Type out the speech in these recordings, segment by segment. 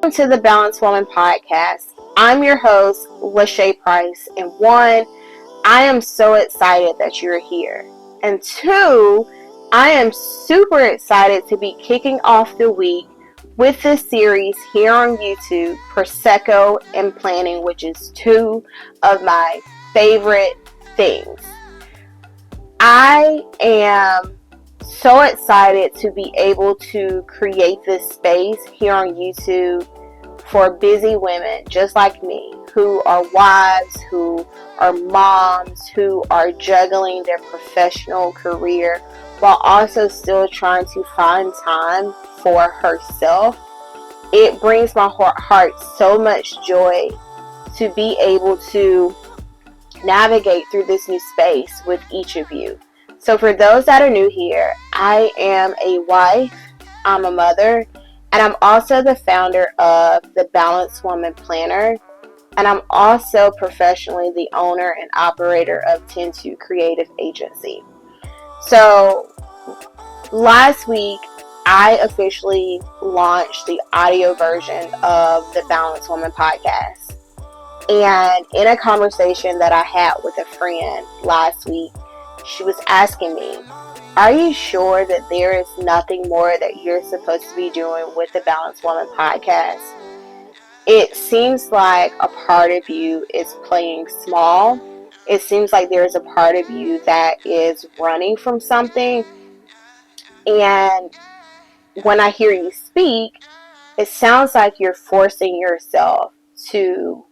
To the Balanced Woman podcast. I'm your host, LaShay Price, and one, I am so excited that you're here. And two, I am super excited to be kicking off the week with this series here on YouTube, Prosecco and Planning, which is two of my favorite things. I am so excited to be able to create this space here on YouTube for busy women just like me, who are wives, who are moms, who are juggling their professional career while also still trying to find time for herself. It brings my heart so much joy to be able to navigate through this new space with each of you. So for those that are new here, I am a wife, I'm a mother, and I'm also the founder of the Balanced Woman Planner, and I'm also professionally the owner and operator of 102 Creative Agency. So last week, I officially launched the audio version of the Balanced Woman podcast. And in a conversation that I had with a friend last week, she was asking me, are you sure that there is nothing more that you're supposed to be doing with the Balanced Woman podcast? It seems like a part of you is playing small. It seems like there is a part of you that is running from something. And when I hear you speak, it sounds like you're forcing yourself to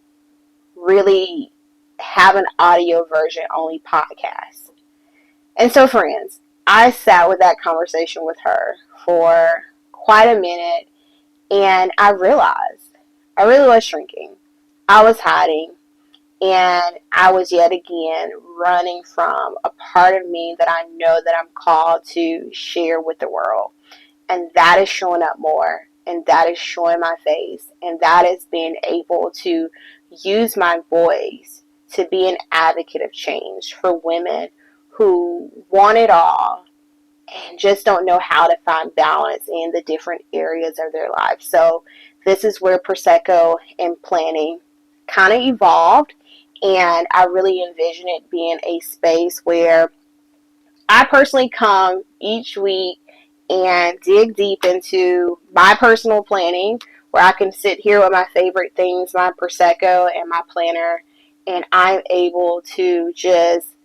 really have an audio version only podcast. And so, friends, I sat with that conversation with her for quite a minute, and I realized I really was shrinking. I was hiding, and I was yet again running from a part of me that I know that I'm called to share with the world. And that is showing up more, and that is showing my face, and that is being able to use my voice to be an advocate of change for women who want it all and just don't know how to find balance in the different areas of their lives. So this is where Prosecco and planning kind of evolved, and I really envision it being a space where I personally come each week and dig deep into my personal planning, where I can sit here with my favorite things, my Prosecco and my planner, and I'm able to just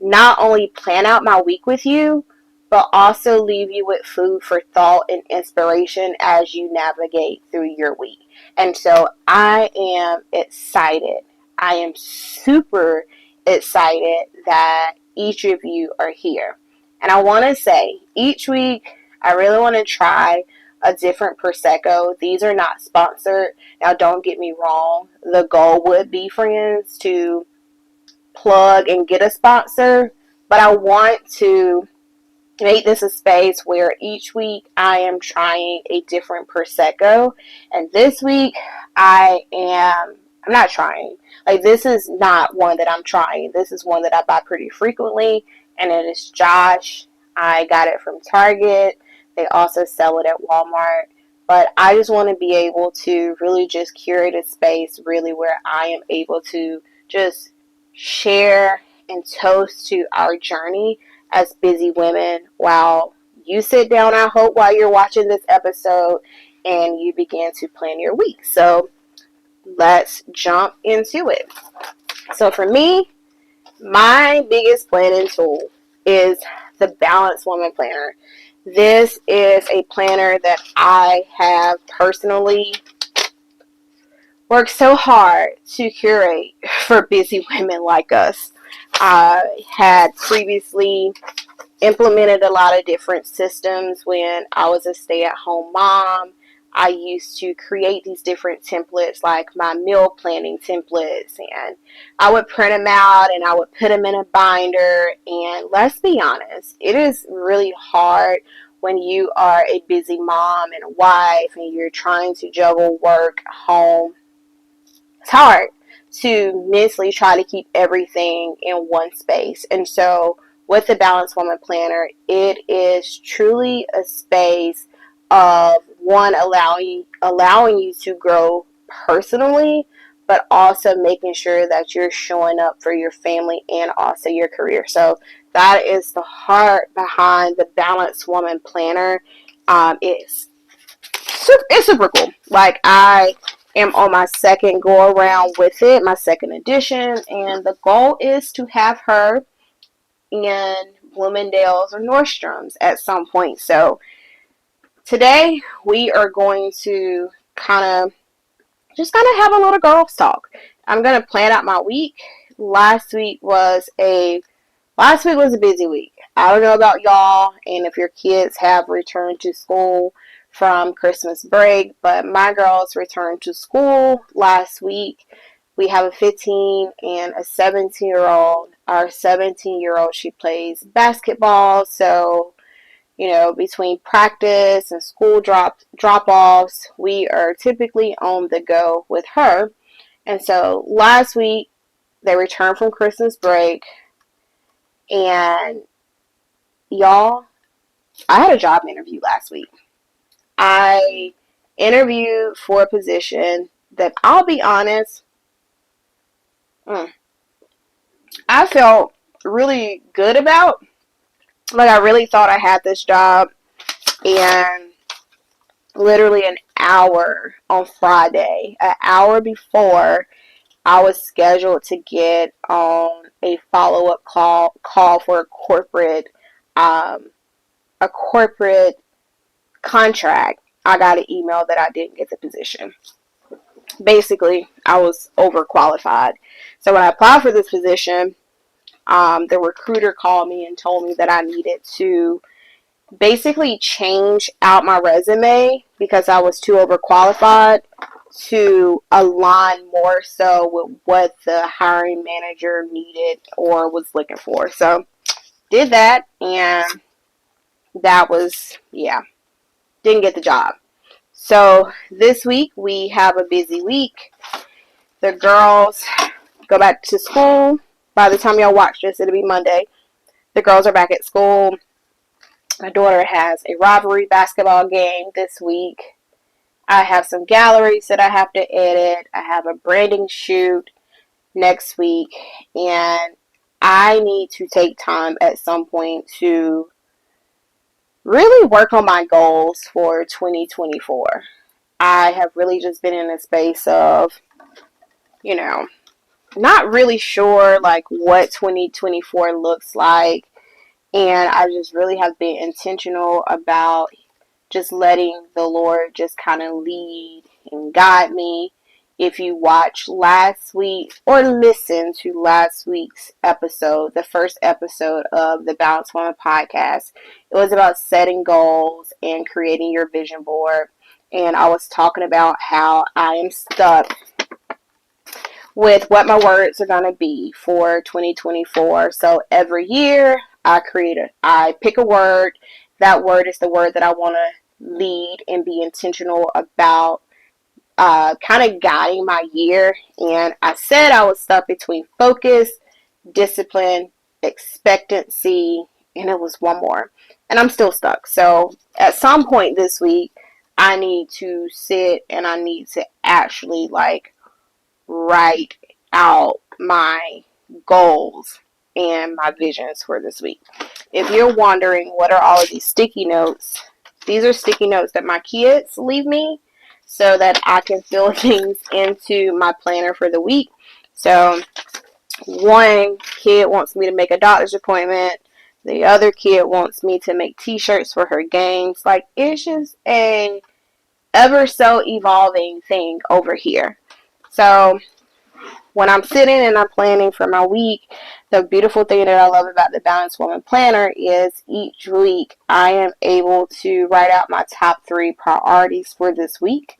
not only plan out my week with you, but also leave you with food for thought and inspiration as you navigate through your week. And so I am excited. I am super excited that each of you are here. And I want to say, each week, I really want to try a different Prosecco. These are not sponsored. Now, don't get me wrong. The goal would be, friends, to plug and get a sponsor, but I want to make this a space where each week I am trying a different Prosecco, and this week I'm not trying. Like, this is not one that I'm trying. This is one that I buy pretty frequently, and it is Josh. I got it from Target. They also sell it at Walmart. But I just want to be able to really just curate a space really where I am able to just share and toast to our journey as busy women while you sit down, I hope, while you're watching this episode and you begin to plan your week. So let's jump into it. So for me, my biggest planning tool is the Balanced Woman Planner. This is a planner that I have personally worked so hard to curate for busy women like us. I had previously implemented a lot of different systems when I was a stay-at-home mom. I used to create these different templates, like my meal planning templates, and I would print them out and I would put them in a binder. And let's be honest, it is really hard when you are a busy mom and a wife and you're trying to juggle work, home. It's hard to mentally try to keep everything in one space. And so with the Balanced Woman Planner, it is truly a space of one, allowing you to grow personally, but also making sure that you're showing up for your family and also your career. So that is the heart behind the Balanced Woman Planner. It's super cool. Like, I am on my second go around with it, my second edition, and the goal is to have her in Bloomingdale's or Nordstrom's at some point. So today we are going to just have a little girls talk. I'm gonna plan out my week. Last week was a busy week. I don't know about y'all and if your kids have returned to school from Christmas break, but my girls returned to school last week. We have a 15 and a 17-year-old. Our 17-year-old, she plays basketball, so between practice and school drop-offs, we are typically on the go with her. And so last week, they returned from Christmas break, and y'all, I had a job interview last week. I interviewed for a position that, I'll be honest, I felt really good about. Like, I really thought I had this job, and literally an hour on Friday, an hour before I was scheduled to get on a follow-up call for a corporate contract, I got an email that I didn't get the position. Basically, I was overqualified. So when I applied for this position, the recruiter called me and told me that I needed to basically change out my resume because I was too overqualified to align more so with what the hiring manager needed or was looking for. So did that, and that was, didn't get the job. So this week we have a busy week. The girls go back to school. By the time y'all watch this, it'll be Monday. The girls are back at school. My daughter has a rivalry basketball game this week. I have some galleries that I have to edit. I have a branding shoot next week. And I need to take time at some point to really work on my goals for 2024. I have really just been in a space of, not really sure like what 2024 looks like. And I just really have been intentional about just letting the Lord just kind of lead and guide me. If you watch last week or listen to last week's episode, the first episode of the Balanced Woman podcast, it was about setting goals and creating your vision board. And I was talking about how I am stuck with what my words are going to be for 2024. So every year I pick a word. That word is the word that I want to lead and be intentional about kind of guiding my year. And I said I was stuck between focus, discipline, expectancy, and it was one more. And I'm still stuck. So at some point this week, I need to sit and I need to actually write out my goals and my visions for this week. If you're wondering what are all of these sticky notes, these are sticky notes that my kids leave me so that I can fill things into my planner for the week. So one kid wants me to make a doctor's appointment. The other kid wants me to make t-shirts for her games. Like, it's just a ever so evolving thing over here. So when I'm sitting and I'm planning for my week, the beautiful thing that I love about the Balanced Woman Planner is each week I am able to write out my top 3 priorities for this week.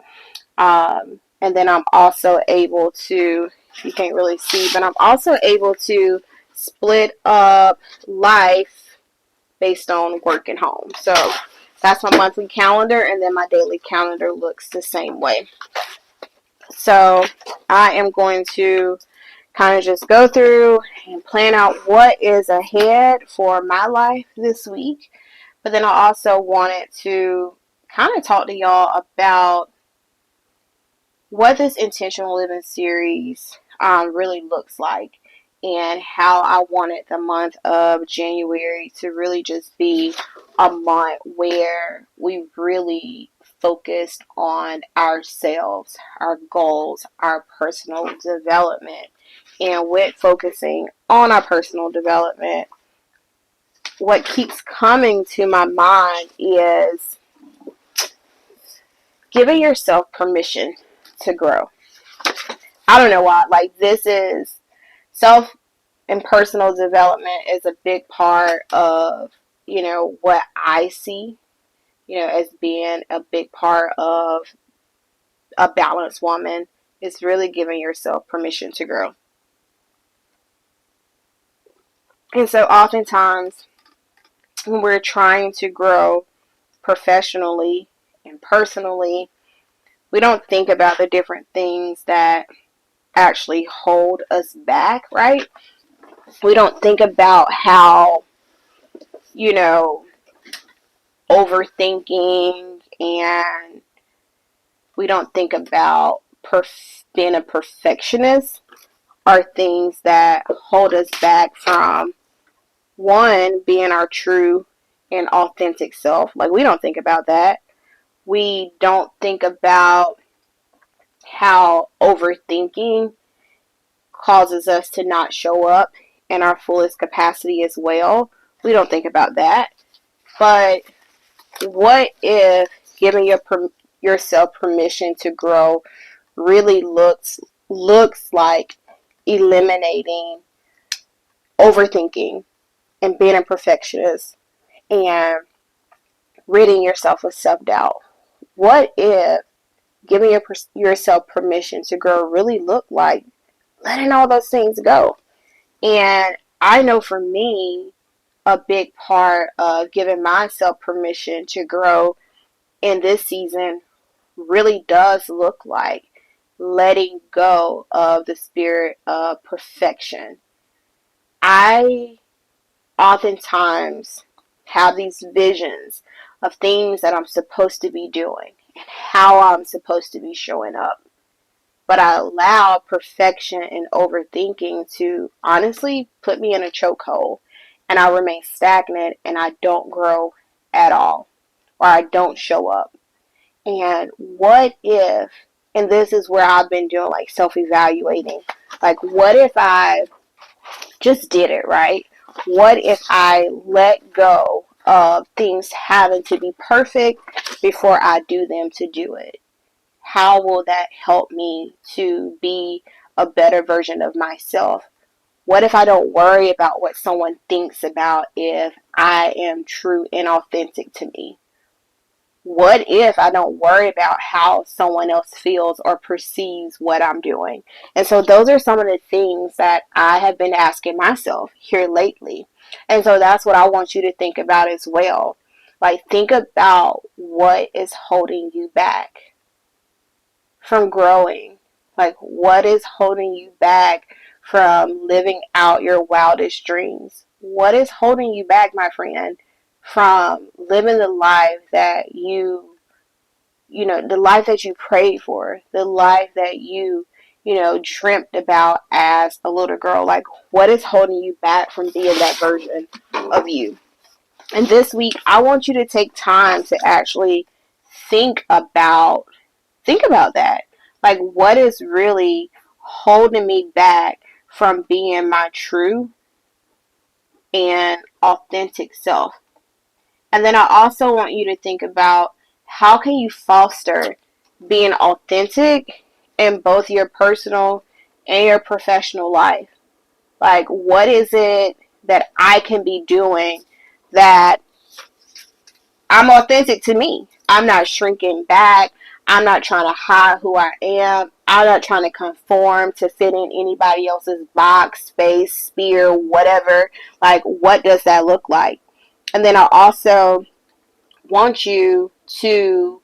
And then I'm also able to, you can't really see, but I'm also able to split up life based on work and home. So that's my monthly calendar, and then my daily calendar looks the same way. So I am going to kind of just go through and plan out what is ahead for my life this week. But then I also wanted to kind of talk to y'all about what this intentional living series really looks like, and how I wanted the month of January to really just be a month where we really focused on ourselves, our goals, our personal development. And with focusing on our personal development, what keeps coming to my mind is giving yourself permission to grow. I don't know why. Like, this is self and personal development is a big part of, what I see, as being a big part of a balanced woman. Is really giving yourself permission to grow. And so oftentimes when we're trying to grow professionally and personally, we don't think about the different things that actually hold us back, right? We don't think about how, you know, overthinking, and we don't think about being a perfectionist are things that hold us back from, one, being our true and authentic self. Like, we don't think about that. We don't think about how overthinking causes us to not show up in our fullest capacity as well. We don't think about that. But what if giving yourself permission to grow really looks like eliminating overthinking and being a perfectionist and ridding yourself of self-doubt? What if giving yourself permission to grow really looked like letting all those things go? And I know for me, a big part of giving myself permission to grow in this season really does look like letting go of the spirit of perfection. I oftentimes have these visions of things that I'm supposed to be doing and how I'm supposed to be showing up. But I allow perfection and overthinking to honestly put me in a chokehold, and I remain stagnant and I don't grow at all, or I don't show up. And what if, and this is where I've been doing like self evaluating, like, what if I just did it, right? What if I let go of things having to be perfect before I do them to do it? How will that help me to be a better version of myself? What if I don't worry about what someone thinks about if I am true and authentic to me? What if I don't worry about how someone else feels or perceives what I'm doing? And so those are some of the things that I have been asking myself here lately. And so that's what I want you to think about as well. Like, think about what is holding you back from growing. Like, what is holding you back from living out your wildest dreams? What is holding you back, my friend, from living the life that the life that you prayed for, the life that you dreamt about as a little girl? Like, what is holding you back from being that version of you? And this week, I want you to take time to actually think about think about that. Like, what is really holding me back from being my true and authentic self? And then I also want you to think about how can you foster being authentic in both your personal and your professional life? Like, what is it that I can be doing that I'm authentic to me? I'm not shrinking back. I'm not trying to hide who I am. I'm not trying to conform to fit in anybody else's box, space, sphere, whatever. Like, what does that look like? And then I also want you to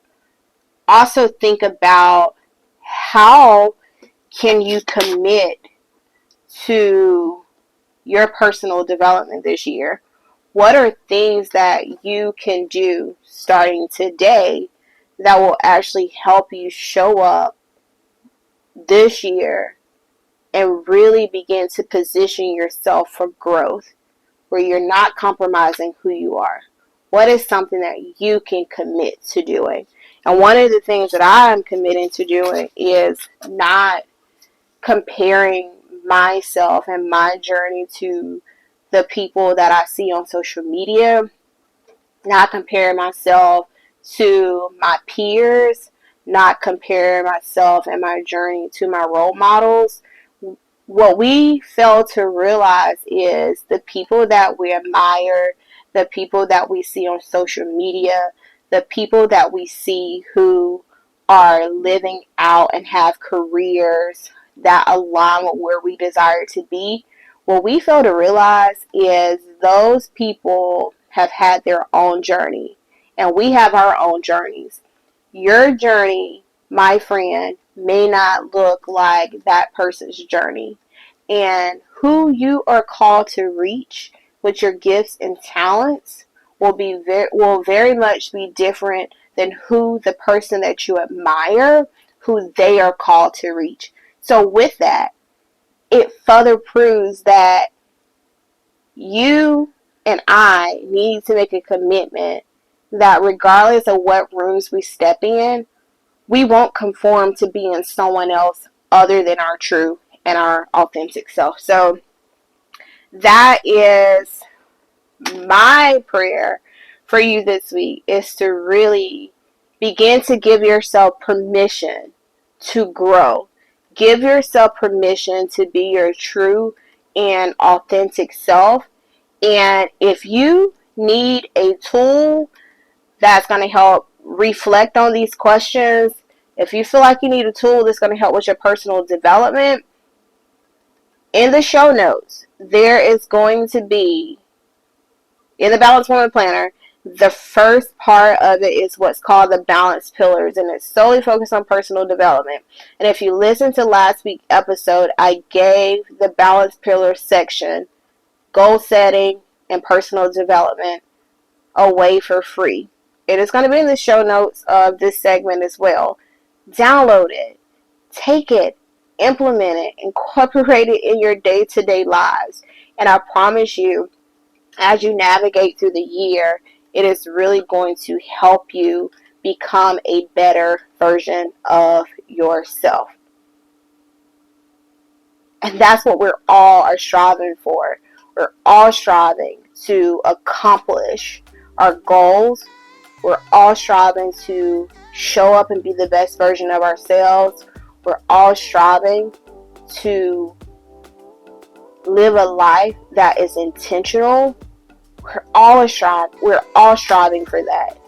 also think about how can you commit to your personal development this year? What are things that you can do starting today that will actually help you show up this year and really begin to position yourself for growth, where you're not compromising who you are? What is something that you can commit to doing? And one of the things that I am committing to doing is not comparing myself and my journey to the people that I see on social media, not comparing myself to my peers, not comparing myself and my journey to my role models. What we fail to realize is the people that we admire, the people that we see on social media, the people that we see who are living out and have careers that align with where we desire to be. What we fail to realize is those people have had their own journey, and we have our own journeys. Your journey, my friend, may not look like that person's journey. And who you are called to reach with your gifts and talents will very much be different than who the person that you admire, who they are called to reach. So with that, it further proves that you and I need to make a commitment that regardless of what rooms we step in, we won't conform to being someone else other than our true and our authentic self. So that is my prayer for you this week, is to really begin to give yourself permission to grow. Give yourself permission to be your true and authentic self. And if you need a tool that's going to help reflect on these questions, if you feel like you need a tool that's going to help with your personal development, in the show notes, there is going to be, in the Balanced Woman Planner, the first part of it is what's called the Balance Pillars, and it's solely focused on personal development. And if you listen to last week's episode, I gave the Balance Pillars section, goal setting and personal development, away for free. It is going to be in the show notes of this segment as well. Download it, take it, implement it, incorporate it in your day-to-day lives. And I promise you, as you navigate through the year, it is really going to help you become a better version of yourself. And that's what we're all are striving for. We're all striving to accomplish our goals. We're all striving to show up and be the best version of ourselves. We're all striving to live a life that is intentional. We're all striving for that.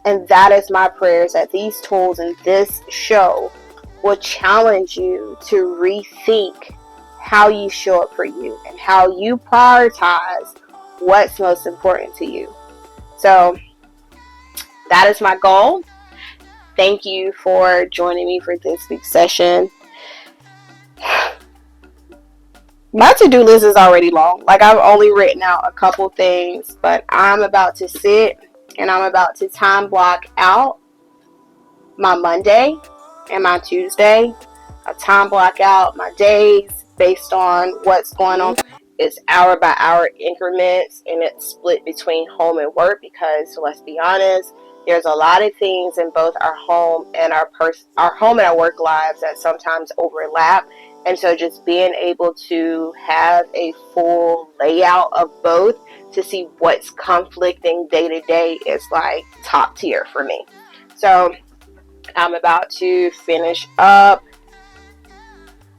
And that is my prayers, that these tools and this show will challenge you to rethink how you show up for you and how you prioritize what's most important to you. So that is my goal. Thank you for joining me for this week's session. My to-do list is already long. Like, I've only written out a couple things, but I'm about to sit and I'm about to time block out my Monday and my Tuesday. I time block out my days based on what's going on. It's hour by hour increments, and it's split between home and work because, let's be honest, there's a lot of things in both our home and our home and our work lives that sometimes overlap. And so just being able to have a full layout of both to see what's conflicting day to day is like top tier for me. So I'm about to finish up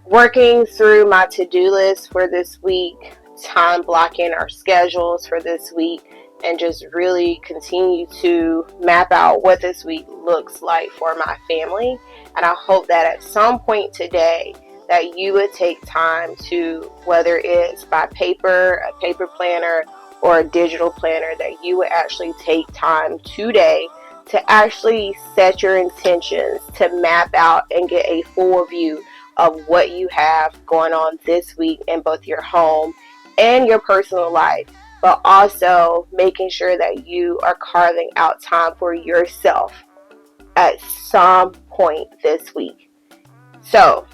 working through my to-do list for this week, time blocking our schedules for this week, and just really continue to map out what this week looks like for my family. And I hope that at some point today that you would take time to, whether it's by paper, a paper planner, or a digital planner, that you would actually take time today to actually set your intentions, to map out and get a full view of what you have going on this week in both your home and your personal life, but also making sure that you are carving out time for yourself. at some point this week. So,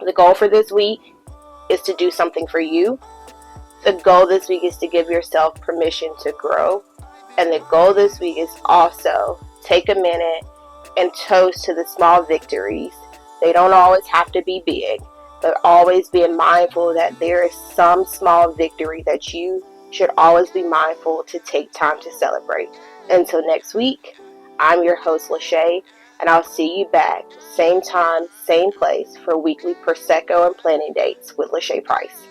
the goal for this week is to do something for you. The goal this week is to give yourself permission to grow. And the goal this week is also take a minute and toast to the small victories. They don't always have to be big, but always being mindful that there is some small victory that you should always be mindful to take time to celebrate. Until next week, I'm your host, LaShay, and I'll see you back same time, same place for weekly Prosecco and planning dates with LaShay Price.